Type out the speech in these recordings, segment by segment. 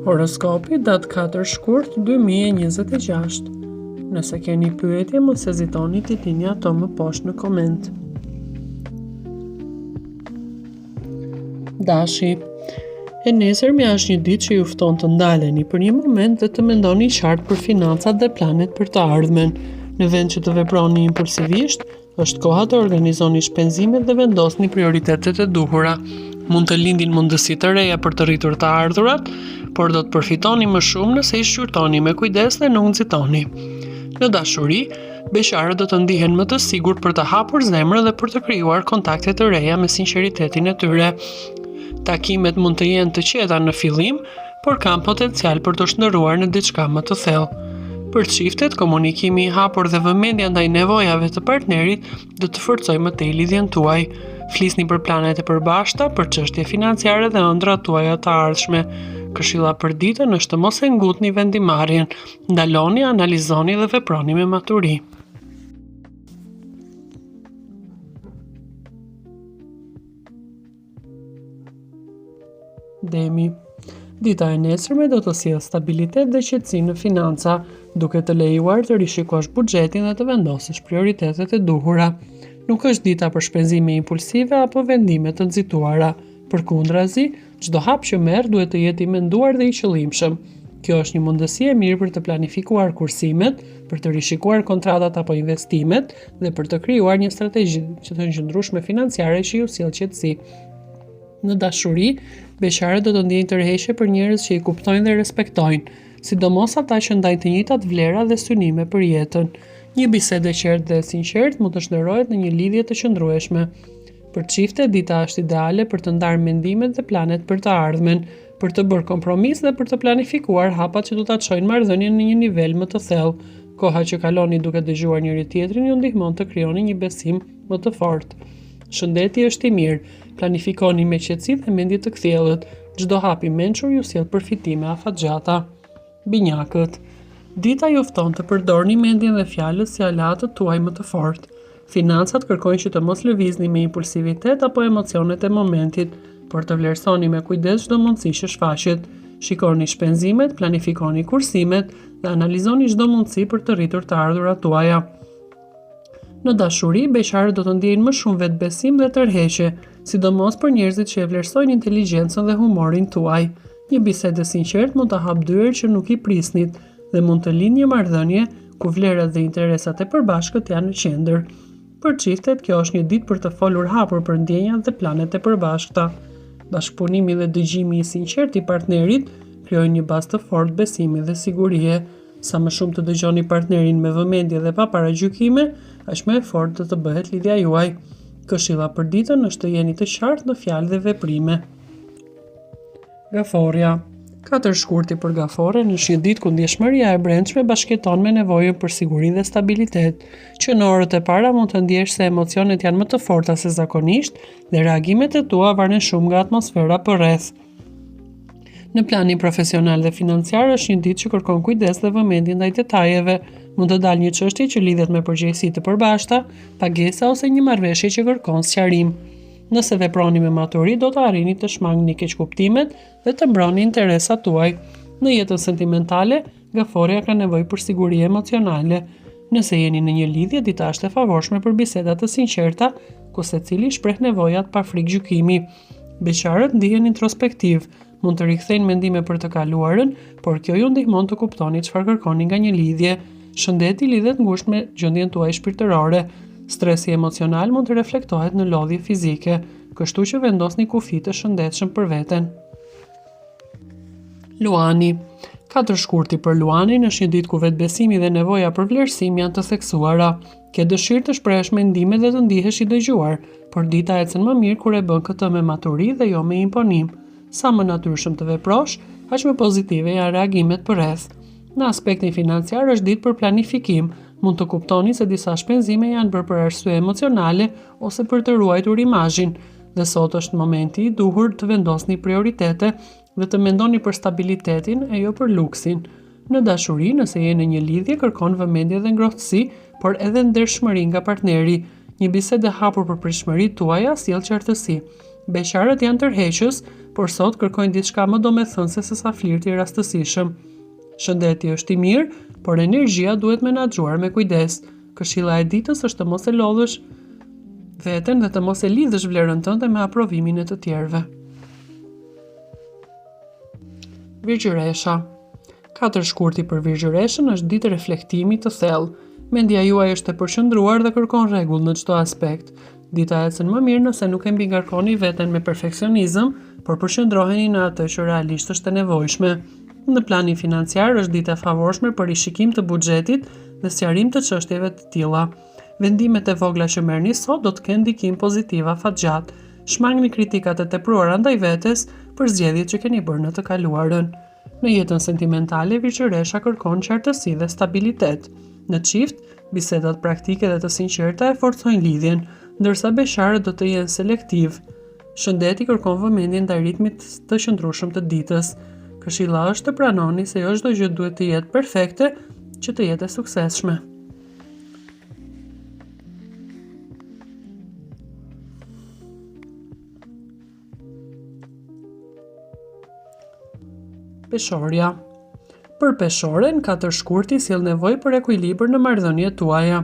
Horoskopi datë 4 shkurt 2026. Nëse keni pyetje, mos hezitoni t'i lini ato më poshtë në koment. Dashi. E nesërmja është një ditë që ju fton të ndaleni për një moment dhe të mendoni qartë për financat dhe planet për të ardhmen. Në vend që të veproni impulsivisht, është koha të organizoni shpenzimet dhe vendosni prioritetet e duhura. Mund të lindin mundësi të reja për të rritur të ardhurat, por do të përfitoni më shumë nëse i shqyrtoni me kujdes dhe nuk nxitoni. Në dashuri, beqarët do të ndihen më të sigurt për të hapur zemrën dhe për të krijuar kontakte të reja me sinqeritetin e tyre. Takimet mund të jenë të qeta në fillim, por kanë potencial për të shndërruar në diçka më të thellë. Për çiftet, komunikimi i hapur dhe vëmendja ndaj nevojave të partnerit do të forcojë më tej lidhjen tuaj. Flisni për planet e përbashkëta, për çështje financiare dhe ëndrat tuaja të ardhshme. Këshilla për ditën është të mos e ngutni vendimarrjen, ndaloni, analizoni dhe veproni me maturi. Demi. Dita e nesërme do të sjellë stabilitet dhe qetësi në financa, duke të lejuar të rishikosh buxhetin dhe të vendosësh prioritetet e duhura. Nuk është dita për shpenzime impulsive apo vendime të nxituara. Përkundrazi, çdo hap që merr duhet të jetë i menduar dhe i qëllimshëm. Kjo është një mundësi e mirë për të planifikuar kursimet, për të rishikuar kontratat apo investimet dhe për të krijuar një strategji të qëndrueshme financiare që ju sjell qetësi. Në dashuri, beqarët do të ndjejnë tërheqje për njerëz që i kuptojnë dhe respektojnë, sidomos ata që ndajnë të njëjtat vlera dhe synime për jetën. Një bisedë e qartë dhe e sinqertë mund të shndërrohet në një lidhje të qëndrueshme. Për çifte, dita është ideale për të ndarë mendimet dhe planet për të ardhmen, për të bërë kompromis dhe për të planifikuar hapat që do ta çojnë marrëdhënien në një nivel më të thellë. Koha që kaloni duke dëgjuar njëri tjetrin ju ndihmon të krijoni një besim më të fortë. Shëndeti është i mirë, planifikoni me qetësi dhe mendje të kthjellët. Çdo hap i mençur ju sjell përfitime afatgjata. Binjakët. Dita ju fton të përdorni mendjen dhe fjalët si alatët tuaj më të fortë. Financat kërkojnë që të mos lëvizni me impulsivitet apo emocionet e momentit, por të vlerësoni me kujdes çdo mundësi që shfaqet. Shikoni shpenzimet, planifikoni kursimet dhe analizoni çdo mundësi për të rritur të ardhurat tuaja. Në dashuri, beqarët do të ndjejnë më shumë vetbesim dhe tërheqje, sidomos për njerëzit që e vlerësojnë inteligjencën dhe humorin tuaj. Një bisedë e sinqertë mund të hap dyert që nuk i prisnit dhe mund të lindë një marrëdhënie ku vlerat dhe interesat e përbashkët janë në qendër. Për çiftet, kjo është një ditë për të folur hapur për ndjenjat dhe planet e përbashkëta. Bashkëpunimi dhe dëgjimi i sinqertë i partnerit krijojnë një bazë të fortë besimi dhe sigurie. Sa më shumë të dëgjoni partnerin me vëmendje dhe pa paragjykime, aq më e fortë do të bëhet lidhja juaj. Këshilla për ditën është të jeni të qartë në fjalë dhe veprime. Gaforja. 4 shkurti për gaforen është një ditë ku ndjeshmëria e brendshme bashkëton me nevojën për siguri dhe stabilitet, që në orët e para mund të ndjesh se emocionet janë më të forta se zakonisht dhe reagimet e tua varen shumë nga atmosfera përreth. Në planin profesional dhe financiar është një ditë që kërkon kujdes dhe vëmendje ndaj detajeve. Mund të dalë një çështje që lidhet me përgjegjësi të përbashkëta, pagesa ose një marrëveshje që kërkon sqarim. Nëse veproni me maturi, do të arrini të shmangni keqkuptimet dhe të mbroni interesat tuaj. Në jetën sentimentale, gaforja ka nevojë për siguri emocionale. Nëse jeni në një lidhje, dita është e favorshme për biseda të sinqerta, ku secili shpreh nevojat pa frikë gjykimi. Beqarët ndihen introspektiv, mund të rikthejnë mendime për të kaluarën, por kjo ju ndihmon të kuptoni çfarë kërkoni nga një lidhje. Shëndeti lidhet ngushtë me gjendjen tuaj shpirtërore. Stresi emocional mund të reflektohet në lodhje fizike, kështu që vendosni kufi të shëndetshëm për veten. Luani. 4 shkurti për Luanin është një ditë ku vetbesimi dhe nevoja për vlerësim janë të theksuara. Ke dëshirë të shprehësh mendime dhe të ndihesh i dëgjuar, por dita ecën më mirë kur e bën këtë me maturi dhe jo me imponim. Sa më natyrshëm të veprosh, aq më pozitive janë reagimet përreth. Në aspektin financiar është ditë për planifikim. Mund të kuptoni se disa shpenzime janë bërë për arsye emocionale ose për të ruajtur imazhin, dhe sot është momenti i duhur të vendosni prioritete dhe të mendoni për stabilitetin e jo për luksin. Në dashuri, nëse jeni në një lidhje, kërkon vëmendje dhe ngrohtësi, por edhe ndershmëri nga partneri. Një bisedë e hapur për pritshmëritë tuaja sjell qartësi. Beqarët janë tërheqës, por sot kërkojnë diçka më domethënëse se sa flirti i rastësishëm. Shëndeti është i mirë, por energjia duhet menaxhuar me kujdes. Këshilla e ditës është të mos e lodhësh veten dhe të mos e lidhësh vlerën tënde me aprovimin e të tjerëve. Virgjëresha. 4 shkurti për Virgjëreshën është ditë reflektimi të thellë. Mendja juaj është e përqendruar dhe kërkon rregull në çdo aspekt. Dita ecën më mirë nëse nuk e mbingarkoni veten me perfeksionizëm, por përqendroheni në atë që realisht është e nevojshme. Në planin financiar është ditë e favorshme për rishikim të buxhetit dhe sqarim të çështjeve të tilla. Vendimet e vogla që merrni sot do të kenë ndikim pozitiv afatgjat. Shmangni kritikat e tepruara ndaj vetes për zgjedhjet që keni bërë në të kaluarën. Në jetën sentimentale, Virgjëresha kërkon qartësi dhe stabilitet. Në çift, bisedat praktike dhe të sinqerta e forcojnë lidhjen, ndërsa besharët do të jenë selektiv. Shëndeti kërkon vëmendje ndaj ritmit të qëndrueshëm të ditës. Këshilla është të pranoni se jo çdo gjë duhet të jetë perfekte që të jetë e suksesshme. Peshorja. Për peshoren, 4 shkurti sjell nevojë për ekuilibër në marrëdhëniet tuaja.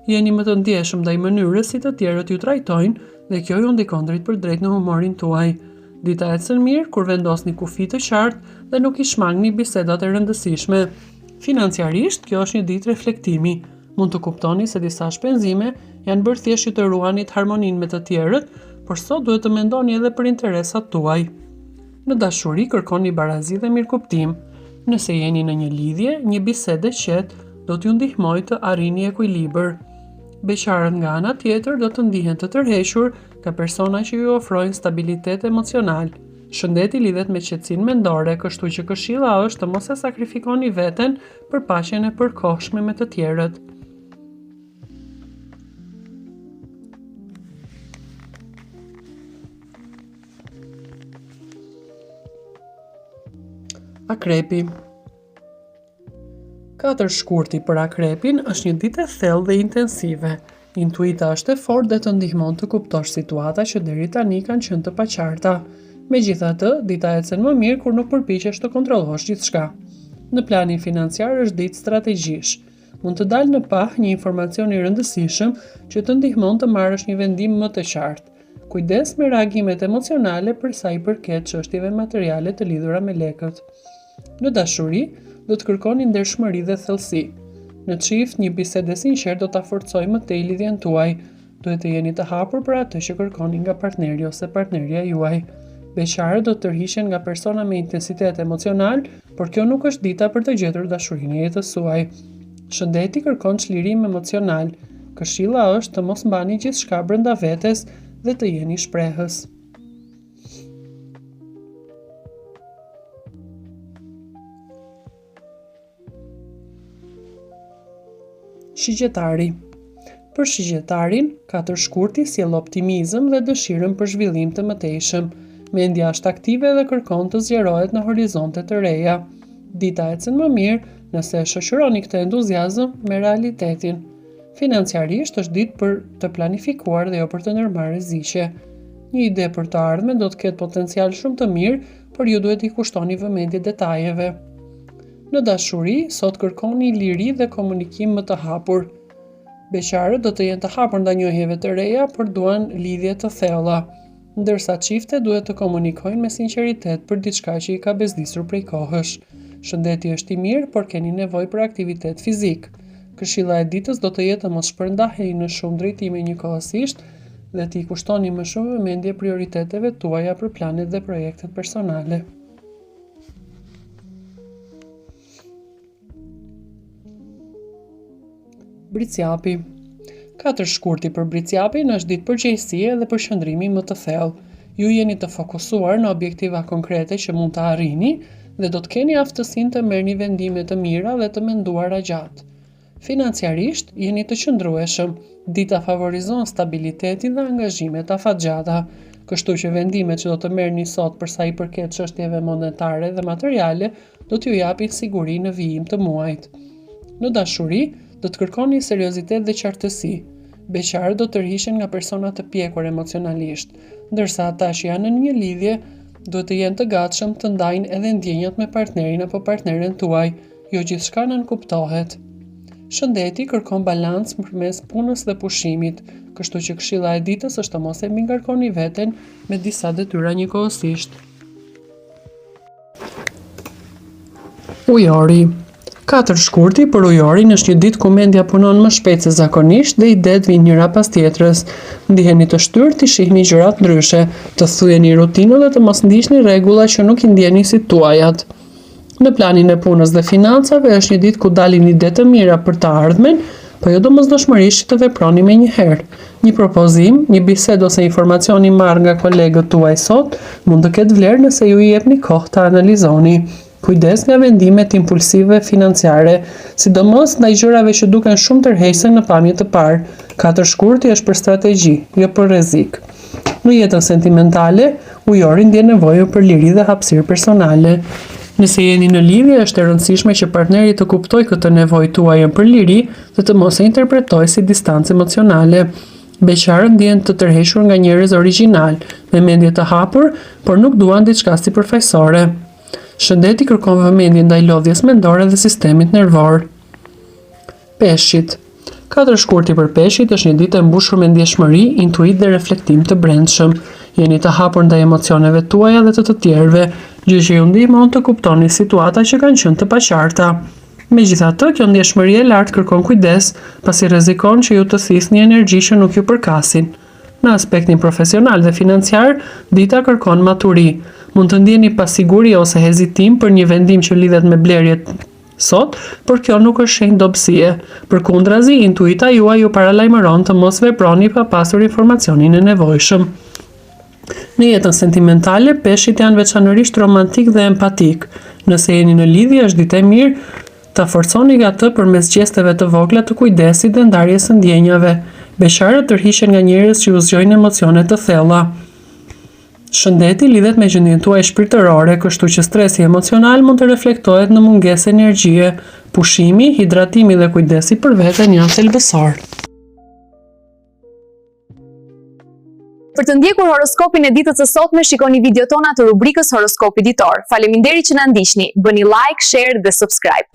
Jeni më të ndjeshëm ndaj mënyrës si të tjerët ju trajtojnë dhe kjo ju ndikon drejt për drejt në humorin tuaj. Dita ecën mirë kur vendosni kufi të qartë dhe nuk i shmangni bisedat e rëndësishme. Financiarisht, kjo është një ditë reflektimi. Mund të kuptoni se disa shpenzime janë bërë thjesht që të ruanit harmoninë me të tjerët, por sot duhet të mendoni edhe për interesat tuaj. Në dashuri kërkoni barazi dhe mirëkuptim. Nëse jeni në një lidhje, një bisedë e qetë do t'ju ndihmojë të arrini ekuilibër. Beqarët nga ana tjetër do të ndihen të tërhequr nga persona që ju ofrojnë stabilitet emocional. Shëndeti lidhet me qetësinë mendore, kështu që këshilla është të mos e sakrifikoni veten për paqen e përkohshme me të tjerët. Akrepi. 4 shkurti për akrepin është një ditë e thellë dhe intensive. Intuita është e fortë dhe të ndihmon të kuptosh situata që deri tani kanë qenë të paqarta. Megjithatë, dita ecën më mirë kur nuk përpiqesh të kontrollosh gjithçka. Në planin financiar është ditë strategjish. Mund të dalë në pah një informacion i rëndësishëm që të ndihmon të marrësh një vendim më të qartë. Kujdes me reagimet emocionale për sa i përket çështjeve materiale të lidhura me lekët. Në dashuri, do të kërkoni ndershmëri dhe thellësi. Në çift, një bisedë e sinqertë do ta forcojë më tej lidhjen tuaj. Duhet të jeni të hapur për atë që kërkoni nga partneri ose partnerja juaj. Beqarët do të tërhiqen nga persona me intensitet emocional, por kjo nuk është dita për të gjetur dashurinë e jetës suaj. Shëndeti kërkon çlirim emocional. Këshilla është të mos mbani gjithçka brenda vetes dhe të jeni shprehës. Shigjetari. Për shigjetarin, 4 shkurti sjell optimizëm dhe dëshirën për zhvillim të mëtejshëm. Mendja është aktive dhe kërkon të zgjerohet në horizonte të reja. Dita ecën më mirë nëse e shoqëroni këtë entuziazëm me realitetin. Financiarisht është ditë për të planifikuar dhe jo për të ndërmarrë rreziqe. Një ide për të ardhmen do të ketë potencial shumë të mirë, por ju duhet i kushtoni vëmendje detajeve. Në dashuri, sot kërkoni liri dhe komunikim më të hapur. Beqarët do të jenë të hapur ndaj njohjeve të reja, por duan lidhje të thella, ndërsa çiftet duhet të komunikojnë me sinqeritet për diçka që i ka bezdisur prej kohësh. Shëndeti është i mirë, por keni nevojë për aktivitet fizik. Këshilla e ditës do të jetë të mos shpërndaheni në shumë drejtime njëkohësisht dhe t'i kushtoni më shumë vëmendje prioriteteve tuaja për planet dhe projektet personale. Bricjapi. 4 shkurti për Bricjapin është ditë përgjegjësie dhe përqendrimi më të thellë. Ju jeni të fokusuar në objektiva konkrete që mund të arrini dhe do të keni aftësinë të merrni vendime të mira dhe të menduara gjatë. Financiarisht jeni të qëndrueshëm. Dita favorizon stabilitetin dhe angazhimet afatgjata, kështu që vendimet që do të merrni sot për sa i përket çështjeve monetare dhe materiale do t'ju japin siguri në vijim të muajit. Në dashuri, do të kërkoni seriozitet dhe qartësi. Beqarët do të tërhiqen nga persona të pjekur emocionalisht, ndërsa ata që janë në një lidhje Duhet të jenë të gatshëm të ndajnë edhe ndjenjat me partnerin apo partneren tuaj, jo gjithçka nënkuptohet. Shëndeti kërkon balancë përmes punës dhe pushimit, kështu që këshilla e ditës është të mos e mbingarkoni veten me disa detyra njëkohësisht. Ujori. 4 shkurti për ujorin është një ditë ku mendja punon më shpejt se zakonisht dhe idetë vijnë njëra pas tjetrës. Ndiheni të shtyrt, të shihni gjërat ndryshe, të thyeni rutinën dhe të mos ndiqni rregulla që nuk I ndjeni si tuajat. Në planin e punës dhe financave është një ditë ku dalin ide të mira për të ardhmen, po jo domosdoshmërisht të veproni menjëherë. Një propozim, një bisedë ose informacion I marrë nga kolegët tuaj sot mund të ketë vlerë nëse ju I jepni kohë ta analizoni. Kujdes nga vendimet impulsive financiare, sidomos ndaj gjërave që duken shumë tërheqëse në pamje të parë. 4 shkurti është për strategji, jo për rrezik. Në jetën sentimentale, ujori ndjen nevojë për liri dhe hapësirë personale. Nëse jeni në lidhje, është e rëndësishme që partneri të kuptojë këtë nevojë tuaje për liri dhe të mos e interpretojë si distancë emocionale. Beqarët ndjen të tërhequr nga njerëz origjinal, me mendje të hapur, por nuk duan diçka sipërfaqësore. Shëndeti kërkon vëmendje ndaj lodhjes mendore dhe sistemit nervor. Peshqit. 4 shkurti për peshqit është një ditë e mbushur me ndjeshmëri, intuit dhe reflektim të brendshëm. Jeni të hapur ndaj emocioneve tuaja dhe të tjerëve, gjë që ju ndihmon të kuptoni situata që kanë qenë të paqarta. Megjithatë, kjo ndjeshmëri e lartë kërkon kujdes, pasi rrezikon që ju të thisni energji që nuk ju përkasin. Në aspektin profesional dhe financiar, dita kërkon maturi. Mund të ndjeni pasiguri ose hezitim për një vendim që lidhet me blerjet sot, por kjo nuk është shenjë dobësie. Përkundrazi, intuita juaj ju paralajmëron të mos veproni pa pasur informacionin e nevojshëm. Në jetën sentimentale, peshqit janë veçanërisht romantik dhe empatik. Nëse jeni në lidhje, është ditë e mirë ta forconi atë përmes gjesteve të vogla të kujdesit dhe ndarjes së ndjenjave. Beqarët tërhiqen nga njerëz që u zgjojnë emocione të thella. Shëndeti lidhet me gjendjen tuaj shpirtërore, kështu që stresi emocional mund të reflektohet në mungesë energjie. Pushimi, hidratimi dhe kujdesi për veten janë thelbësor. Për të ndjekur horoskopin e ditës së sotme, shikoni video tona të rubrikës Horoskopi Ditor. Faleminderit që na ndiqni. Bëni like, share dhe subscribe.